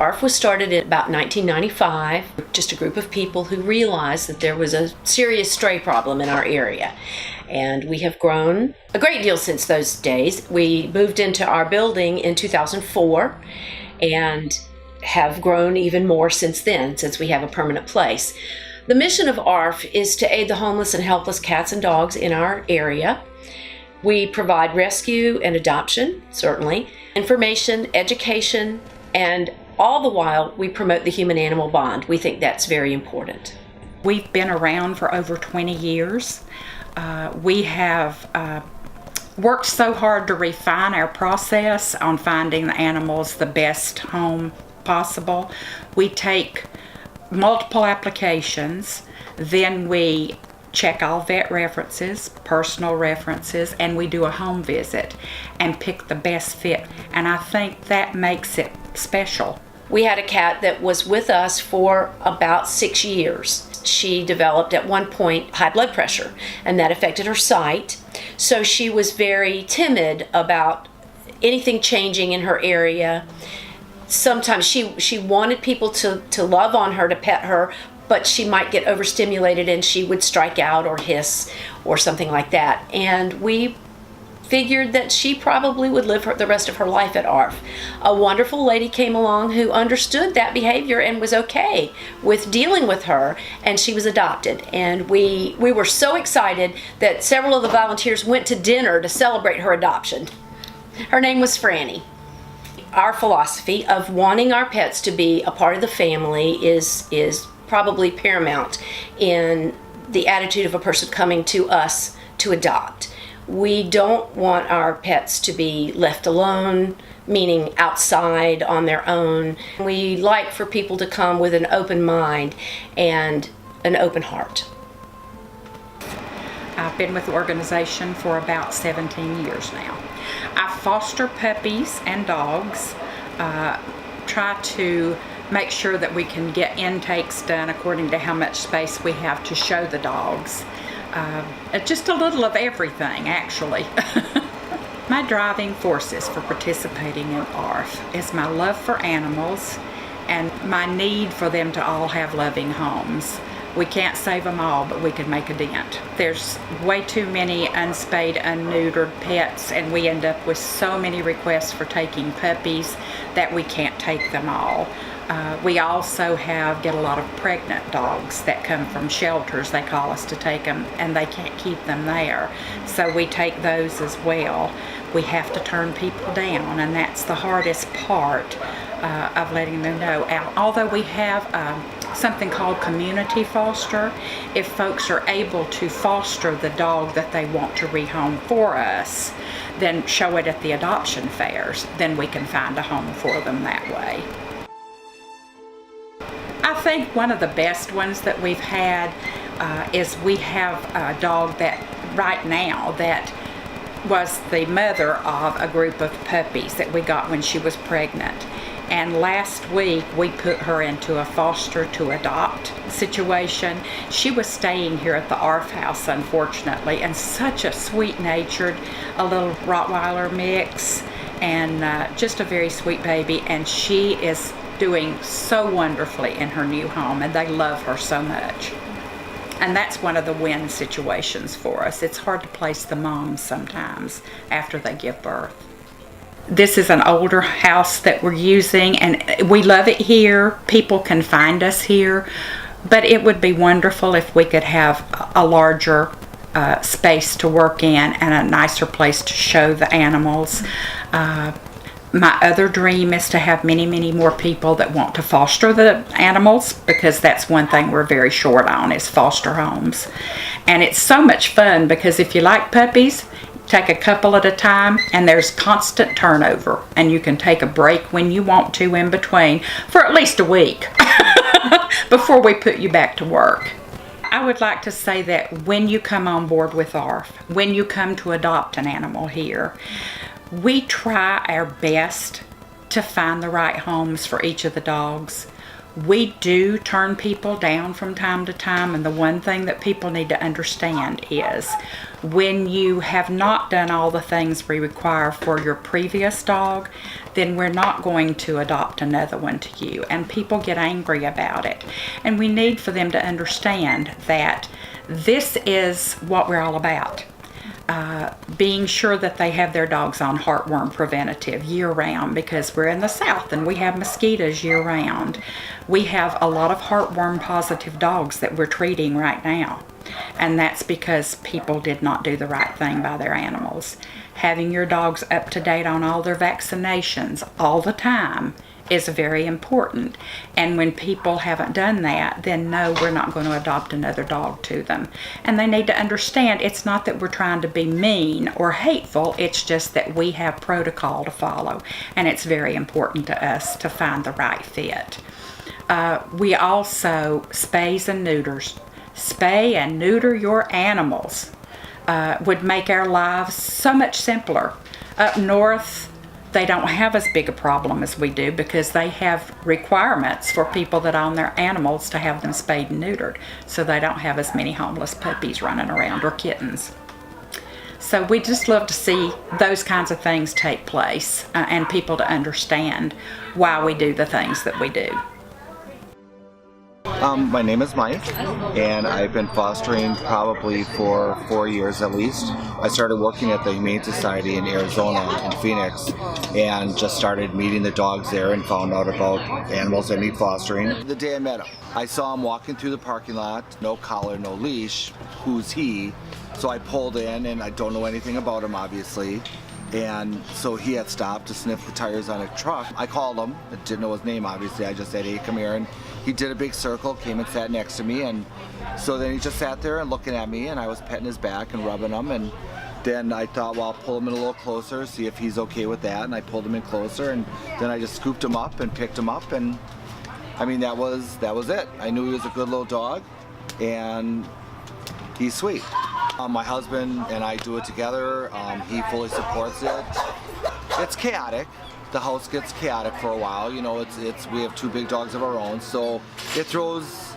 AARF was started in about 1995, just a group of people who realized that there was a serious stray problem in our area. And we have grown a great deal since those days. We moved into our building in 2004 and have grown even more since then, since we have a permanent place. The mission of AARF is to aid the homeless and helpless cats and dogs in our area. We provide rescue and adoption, certainly, information, education, and all the while we promote the human-animal bond. We think that's very important. We've been around for over 20 years. We have worked so hard to refine our process on finding the animals the best home possible. We take multiple applications, then we check all vet references, personal references, and we do a home visit and pick the best fit. And I think that makes it special. We had a cat that was with us for about 6 years. She developed at one point high blood pressure, and that affected her sight. So she was very timid about anything changing in her area. Sometimes she wanted people to love on her, to pet her, but she might get overstimulated and she would strike out or hiss or something like that. And we figured that she probably would live the rest of her life at AARF. A wonderful lady came along who understood that behavior and was okay with dealing with her, and she was adopted. And we were so excited that several of the volunteers went to dinner to celebrate her adoption. Her name was Franny. Our philosophy of wanting our pets to be a part of the family is probably paramount in the attitude of a person coming to us to adopt. We don't want our pets to be left alone, meaning outside on their own. We like for people to come with an open mind and an open heart. I've been with the organization for about 17 years now. I foster puppies and dogs, try to make sure that we can get intakes done according to how much space we have to show the dogs. Just a little of everything, actually. My driving forces for participating in AARF is my love for animals and my need for them to all have loving homes. We can't save them all, but we can make a dent. There's way too many unspayed, unneutered pets, and we end up with so many requests for taking puppies that we can't take them all. We also get a lot of pregnant dogs that come from shelters. They call us to take them, and they can't keep them there. So we take those as well. We have to turn people down, and that's the hardest part of letting them know. Although we have something called community foster, if folks are able to foster the dog that they want to rehome for us, then show it at the adoption fairs, then we can find a home for them that way. I think one of the best ones that we've had is we have a dog that right now that was the mother of a group of puppies that we got when she was pregnant. And last week we put her into a foster to adopt situation. She was staying here at the AARF house, unfortunately, and such a sweet-natured, a little Rottweiler mix, and just a very sweet baby. And she is doing so wonderfully in her new home, and they love her so much. And that's one of the win situations for us. It's hard to place the moms sometimes after they give birth. This is an older house that we're using, and we love it here. People can find us here, but it would be wonderful if we could have a larger space to work in and a nicer place to show the animals. My other dream is to have many, many more people that want to foster the animals, because that's one thing we're very short on, is foster homes. And it's so much fun because if you like puppies, take a couple at a time, and there's constant turnover, and you can take a break when you want to in between for at least a week before we put you back to work. I would like to say that when you come on board with AARF, when you come to adopt an animal here, we try our best to find the right homes for each of the dogs. We do turn people down from time to time, and the one thing that people need to understand is when you have not done all the things we require for your previous dog, then we're not going to adopt another one to you, and people get angry about it. And we need for them to understand that this is what we're all about. Being sure that they have their dogs on heartworm preventative year-round, because we're in the South and we have mosquitoes year-round. We have a lot of heartworm positive dogs that we're treating right now, and that's because people did not do the right thing by their animals. Having your dogs up to date on all their vaccinations all the time is very important, and when people haven't done that, then no, we're not going to adopt another dog to them. And they need to understand it's not that we're trying to be mean or hateful, it's just that we have protocol to follow, and it's very important to us to find the right fit. We also spays and neuters. Spay and neuter your animals would make our lives so much simpler. Up north, they don't have as big a problem as we do, because they have requirements for people that own their animals to have them spayed and neutered, so they don't have as many homeless puppies running around, or kittens. So we just love to see those kinds of things take place, and people to understand why we do the things that we do. My name is Mike, and I've been fostering probably for 4 years at least. I started working at the Humane Society in Arizona, in Phoenix, and just started meeting the dogs there and found out about animals that need fostering. The day I met him, I saw him walking through the parking lot, no collar, no leash. Who's he? So I pulled in, and I don't know anything about him, obviously. And so he had stopped to sniff the tires on a truck. I called him. I didn't know his name, obviously. I just said, hey, come here. And he did a big circle, came and sat next to me. And so then he just sat there and looking at me, and I was petting his back and rubbing him. And then I thought, well, I'll pull him in a little closer, see if he's okay with that. And I pulled him in closer, and then I just scooped him up and picked him up. And I mean, that was it. I knew he was a good little dog, and he's sweet. My husband and I do it together. He fully supports it. It's chaotic. The house gets chaotic for a while. You know, we have two big dogs of our own, so it throws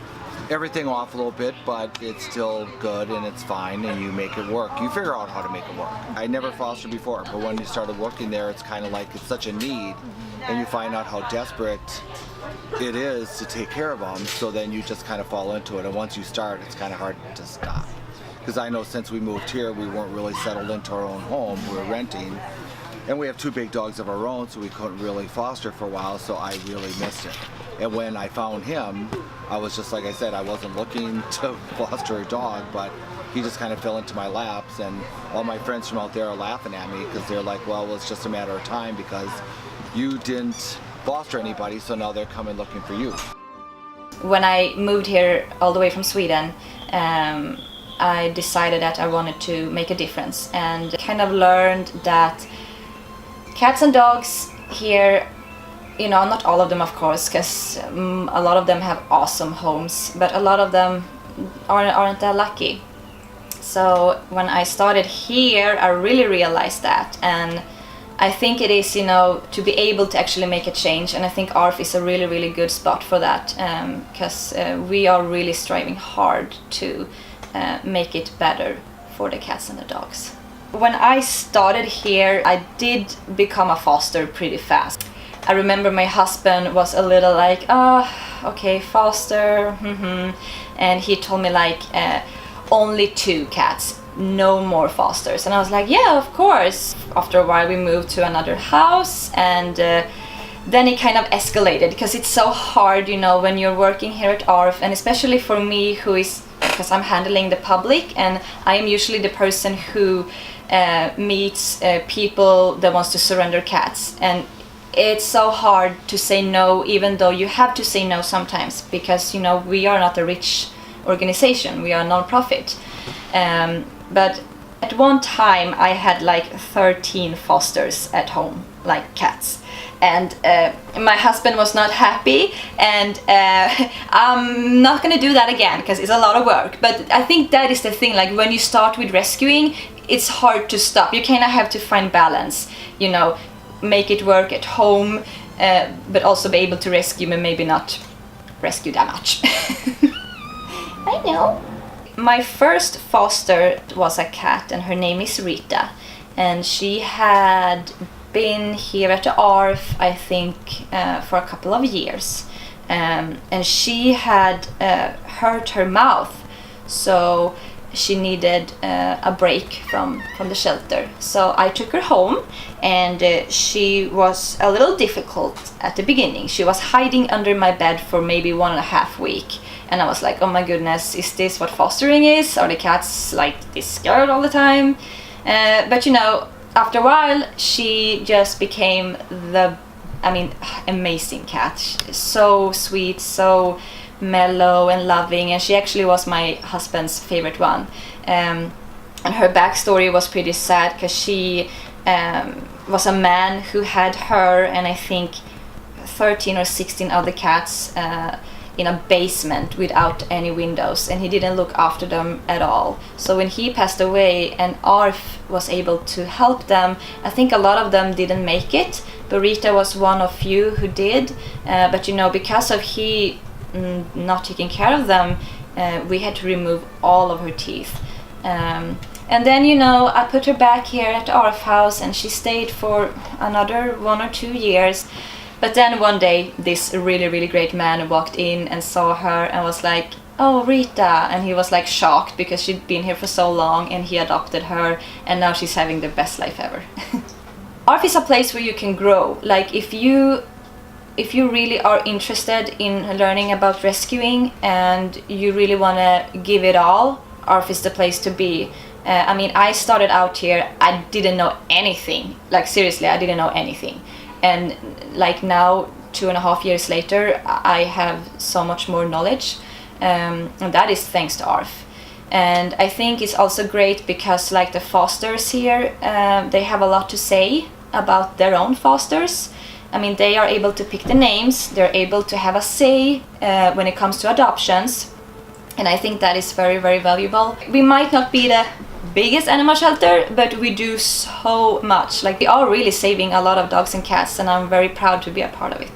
everything off a little bit, but it's still good and it's fine, and you make it work. You figure out how to make it work. I never fostered before, but when you started working there, it's kind of like it's such a need, and you find out how desperate it is to take care of them, so then you just kind of fall into it, and once you start, it's kind of hard to stop. Because I know since we moved here, we weren't really settled into our own home. We were renting, and we have two big dogs of our own, so we couldn't really foster for a while, so I really missed it. And when I found him, I was just, like I said, I wasn't looking to foster a dog, but he just kind of fell into my laps, and all my friends from out there are laughing at me because they're like, well, it's just a matter of time because you didn't foster anybody, so now they're coming looking for you. When I moved here all the way from Sweden, I decided that I wanted to make a difference, and kind of learned that cats and dogs here, you know, not all of them of course, because a lot of them have awesome homes, but a lot of them aren't that lucky. So when I started here, I really realized that, and I think it is, you know, to be able to actually make a change, and I think AARF is a really, really good spot for that, because we are really striving hard to make it better for the cats and the dogs. When I started here, I did become a foster pretty fast. I remember my husband was a little like, oh, okay, foster, and he told me like, only 2 cats, no more fosters. And I was like, yeah, of course. After a while we moved to another house, and then it kind of escalated, because it's so hard, you know, when you're working here at AARF, and especially for me, because I'm handling the public, and I am usually the person who meets people that wants to surrender cats, and it's so hard to say no, even though you have to say no sometimes, because, you know, we are not a rich organization, we are a non-profit. But at one time I had like 13 fosters at home, like cats, and my husband was not happy, and I'm not gonna do that again because it's a lot of work. But I think that is the thing, like when you start with rescuing, it's hard to stop. You kind of have to find balance, you know, make it work at home, but also be able to rescue, but maybe not rescue that much. I know. My first foster was a cat, and her name is Rita, and she had been here at the AARF, I think, for a couple of years, and she had hurt her mouth, so she needed a break from the shelter. So I took her home, and she was a little difficult at the beginning. She was hiding under my bed for maybe 1.5 weeks, and I was like, oh my goodness, is this what fostering is? Are the cats like this scared all the time? But you know, after a while she just became amazing cat. So sweet, so mellow and loving, and she actually was my husband's favorite one. And her backstory was pretty sad, because she was a man who had her and I think 13 or 16 other cats in a basement without any windows, and he didn't look after them at all. So when he passed away and AARF was able to help them, I think a lot of them didn't make it, but Rita was one of few who did. But you know, because of he not taking care of them, we had to remove all of her teeth. And then, you know, I put her back here at the AARF house, and she stayed for another 1 or 2 years. But then one day this really, really great man walked in and saw her and was like, oh, Rita, and he was like shocked because she'd been here for so long, and he adopted her, and now she's having the best life ever. AARF is a place where you can grow. Like if you really are interested in learning about rescuing and you really want to give it all, AARF is the place to be. I started out here, I didn't know anything. Like seriously, I didn't know anything. And like now, 2.5 years later, I have so much more knowledge. And that is thanks to AARF. And I think it's also great because like the fosters here, they have a lot to say about their own fosters. They are able to pick the names, they're able to have a say when it comes to adoptions. And I think that is very, very valuable. We might not be the biggest animal shelter, but we do so much. Like we are really saving a lot of dogs and cats, and I'm very proud to be a part of it.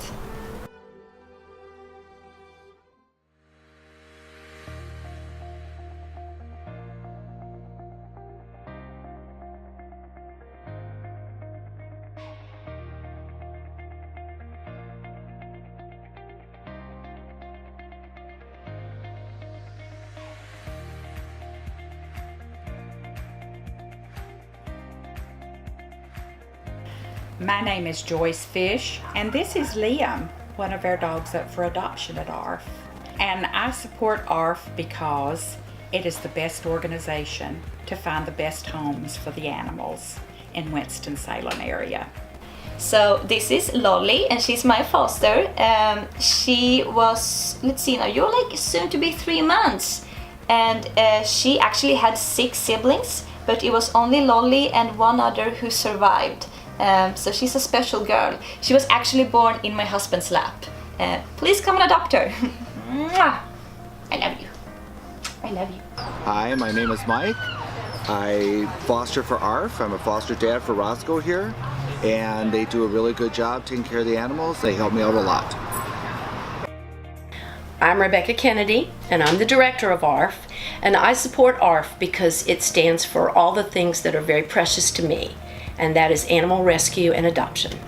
My name is Joyce Fish, and this is Liam, one of our dogs up for adoption at AARF. And I support AARF because it is the best organization to find the best homes for the animals in Winston Salem area. So this is Lolly, and she's my foster. She was, let's see now, you're like soon to be 3 months. And she actually had 6 siblings, but it was only Lolly and one other who survived. So she's a special girl. She was actually born in my husband's lap. Please come and adopt her. I love you. I love you. Hi, my name is Mike. I foster for AARF. I'm a foster dad for Roscoe here, and they do a really good job taking care of the animals. They help me out a lot. I'm Rebecca Kennedy, and I'm the director of AARF, and I support AARF because it stands for all the things that are very precious to me, and that is animal rescue and adoption.